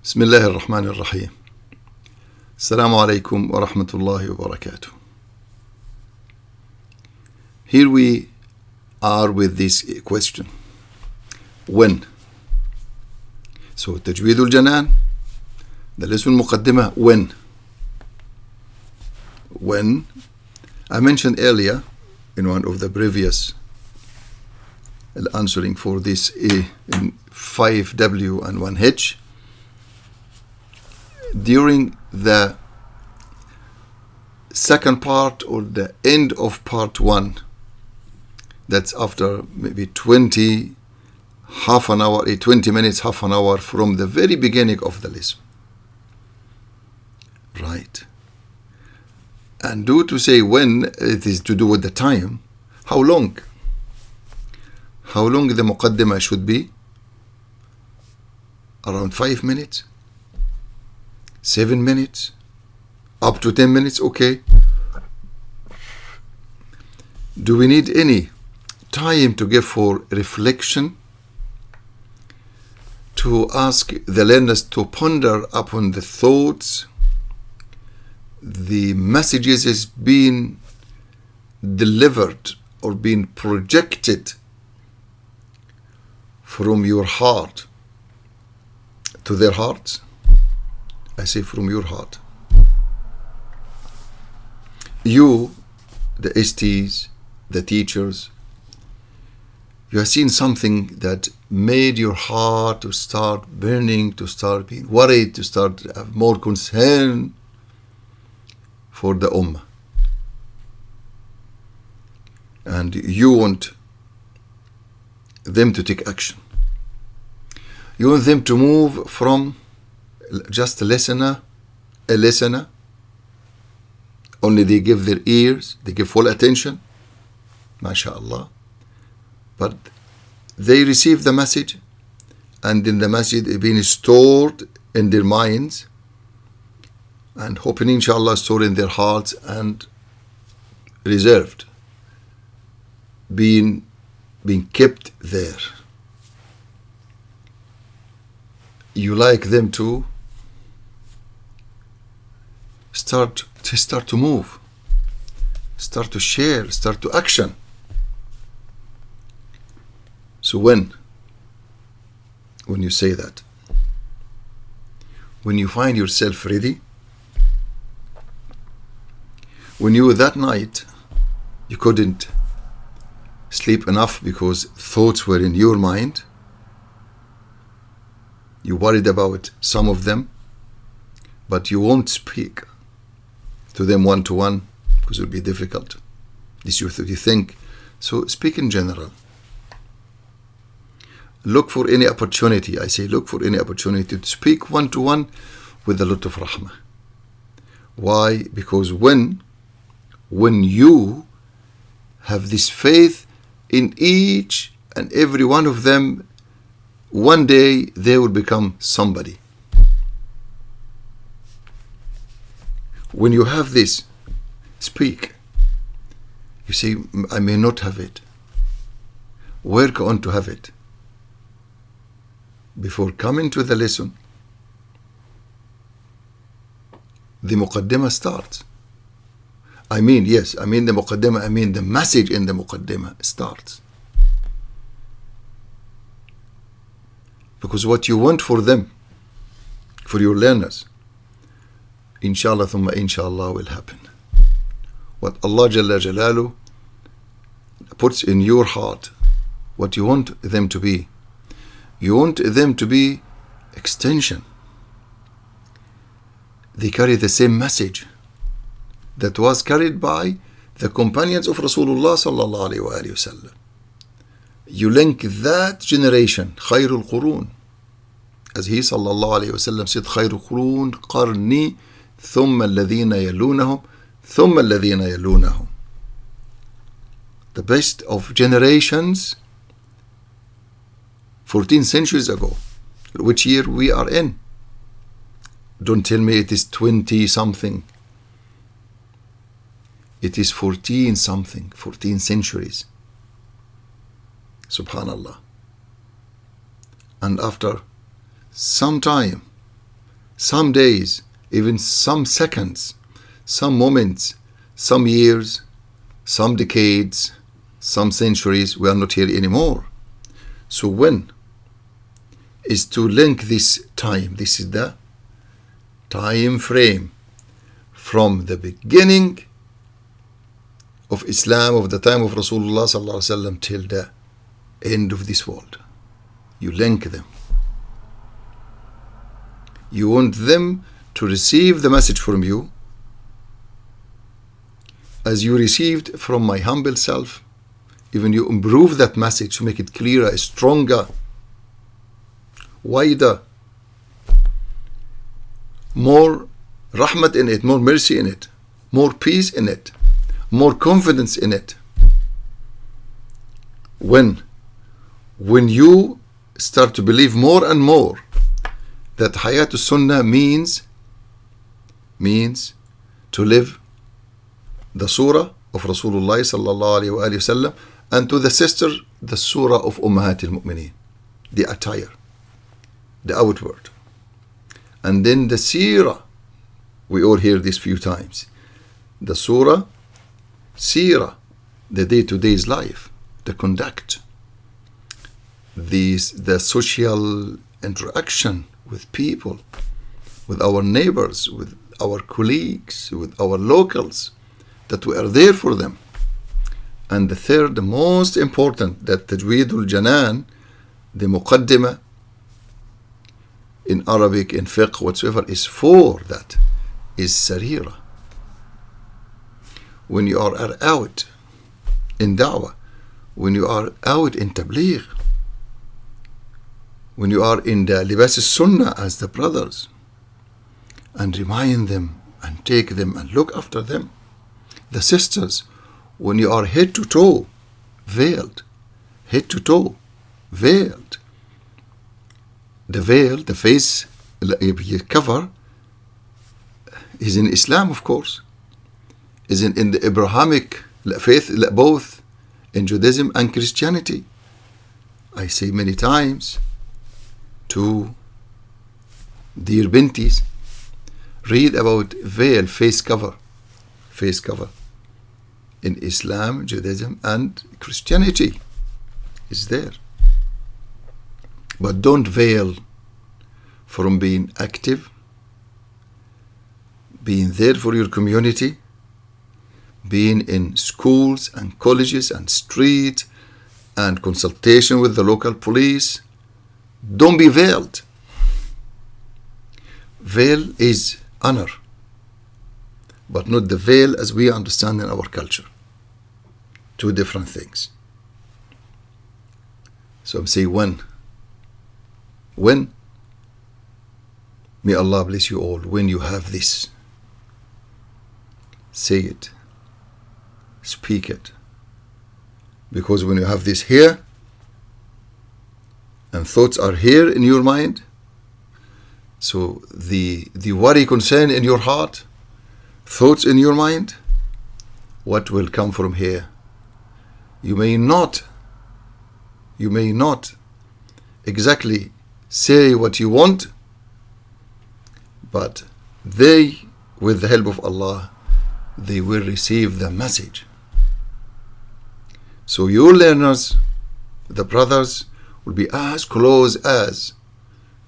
بسم الله الرحمن الرحيم. السلام عليكم ورحمة الله وبركاته. Here we are with this question. When? So تجويد الجنان, the lesson مقدمة when. When, I mentioned earlier in one of the previous answering for this A in 5W and 1H, during the second part or the end of part 1, that's after maybe 20 minutes, half an hour from the very beginning of the lesson. Right. And due to say when, it is to do with the time. How long? How long the muqaddimah should be? Around 5 minutes? 7 minutes? Up to 10 minutes? Okay. Do we need any time to give for reflection? To ask the learners to ponder upon the thoughts, the messages is being delivered or being projected from your heart to their hearts? I say from your heart. You, the STs, the teachers, you have seen something that made your heart to start burning, to start being worried, to start have more concern for the ummah. And you want them to take action. You want them to move from just a listener, only they give their ears, they give full attention, mashallah, but they receive the message, and in the message it being stored in their minds, and hoping inshallah stored in their hearts and reserved, being kept there. You like them to start to move, start to share, start to action. So when you say that, when you find yourself ready, when you that night you couldn't sleep enough because thoughts were in your mind, you worried about some of them, but you won't speak to them one-to-one because it will be difficult. This you think. So speak in general. Look for any opportunity. I say look for any opportunity to speak one-to-one with a lot of rahmah. Why? Because when you have this faith in each and every one of them, one day they will become somebody. When you have this, speak. You say, I may not have it. Work on to have it. Before coming to the lesson, the muqaddimah starts. The muqaddimah, the message in the muqaddimah starts. Because what you want for them, for your learners, inshallah thumma inshallah will happen. What Allah Jalla Jalalu puts in your heart, what you want them to be. You want them to be extension. They carry the same message that was carried by the companions of Rasulullah sallallahu alaihi wasallam. You link that generation, khairul qurun, as he sallallahu alaihi wasallam said, khairul qurun qarni thumma alladhina yalunahum thumma alladhina yalunahum. The best of generations 14 centuries ago, which year we are in. Don't tell me it is 20 something. It is 14 something, 14 centuries. Subhanallah. And after some time, some days, even some seconds, some moments, some years, some decades, some centuries, we are not here anymore. So when is to link this time, this is the time frame from the beginning of Islam, of the time of Rasulullah sallallahu alaihi wasallam, till the end of this world. You link them. You want them to receive the message from you as you received from my humble self. Even you improve that message to make it clearer, stronger, wider, more rahmat in it, more mercy in it, more peace in it, more confidence in it. When you start to believe more and more that Hayat Sunnah means to live the surah of Rasulullah sallallahu alayhi wa sallam, and to the sister, the surah of Ummahat al-Mu'mineen, the attire, the outward. And then the seerah, we all hear this few times. The surah, seerah, the day-to-day's life, the conduct, the social interaction with people, with our neighbors, with our colleagues, with our locals, that we are there for them. And the third, the most important, that Tajweed al-Janan, the muqaddimah in Arabic, in fiqh, whatsoever, is for that, is sarira. When you are out in da'wah, when you are out in tabligh, when you are in the libas sunnah as the brothers, and remind them and take them and look after them. The sisters, when you are head to toe veiled, head to toe veiled. The veil, the face cover, is in Islam, of course, is in the Abrahamic faith, both in Judaism and Christianity. I say many times to dear Bintis, read about veil, face cover in Islam, Judaism and Christianity is there. But don't veil from being active, being there for your community, being in schools and colleges and street and consultation with the local police. Don't be veiled. Veil is honor, but not the veil as we understand in our culture. Two different things. So I'm saying when, may Allah bless you all, when you have this, say it, speak it. Because when you have this here, and thoughts are here in your mind, so the worry, concern in your heart, thoughts in your mind, what will come from here? You may not exactly say what you want, but they, with the help of Allah, they will receive the message. So your learners, the brothers, will be as close as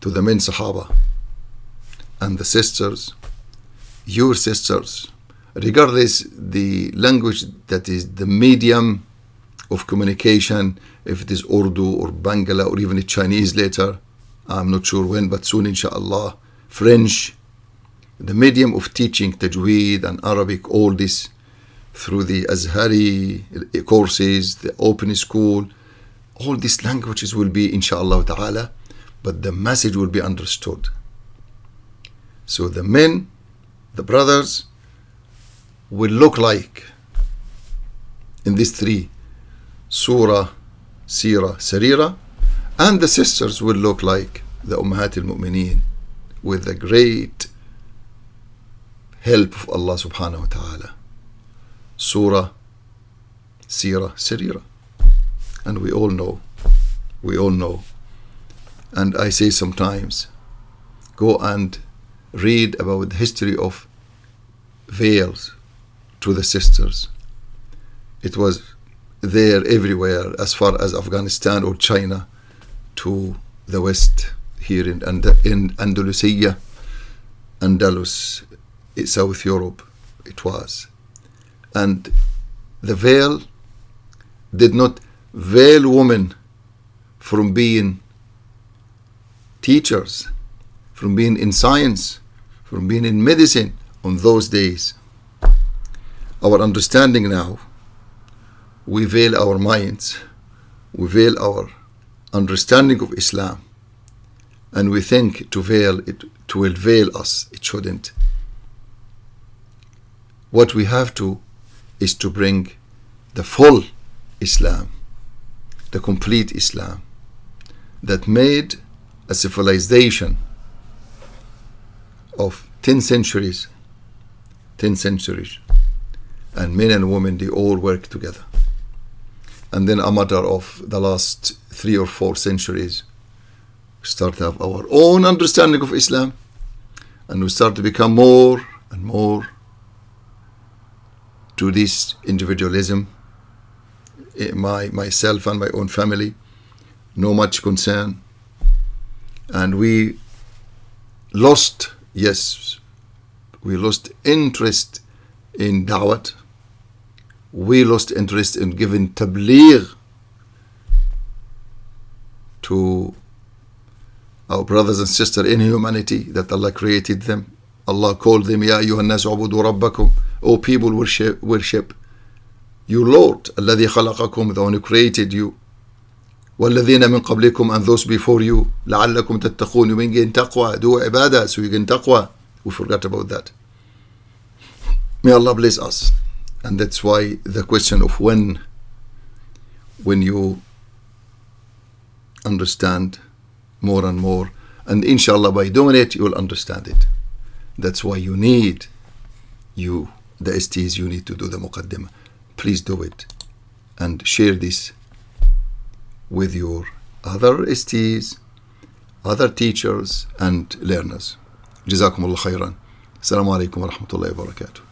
to the men Sahaba, and the sisters, your sisters, regardless the language that is the medium of communication, if it is Urdu or Bangla or even Chinese later, I'm not sure when, but soon inshallah, French, the medium of teaching Tajweed and Arabic, all this through the Azhari courses, the open school, all these languages will be inshallah ta'ala, but the message will be understood. So the men, the brothers, will look like in these three, surah, seerah, sarira, and the sisters will look like the Ummahat al-Mu'mineen, with the great help of Allah subhanahu wa ta'ala. Surah, seerah, sarira. And we all know. And I say sometimes, go and read about the history of veils to the sisters. It was there everywhere, as far as Afghanistan or China to the west, here in Andalusia, Andalus, South Europe, it was. And the veil did not veil women from being teachers, from being in science, from being in medicine on those days. Our understanding now, we veil our minds, we veil our understanding of Islam, and we think to veil it, it will veil us. It shouldn't. What we have to is to bring the full Islam, the complete Islam, that made a civilization of 10 centuries, and men and women, they all work together. And then a matter of the last 3 or 4 centuries, we start to have our own understanding of Islam, and we start to become more and more to this individualism. Myself and my own family, no much concern. And we lost, we lost interest in da'wat. We lost interest in giving tabligh to our brothers and sisters in humanity that Allah created them. Allah called them, Ya ayyuhan nas ubudu rabbakum, O people, worship your Lord, الذي خلقكم, the one who created you, والذين من قبلكم, and those before you, لعلكم تتقون, you may gain taqwa, do ibadah, so you gain taqwa. We forgot about that. May Allah bless us. And that's why the question of when you understand more and more, and inshallah by doing it, you will understand it. That's why you need, the STs, you need to do the muqaddimah. Please do it and share this with your other STs, other teachers and learners. Jazakumullah khairan. Assalamu alaikum wa rahmatullahi wa barakatuh.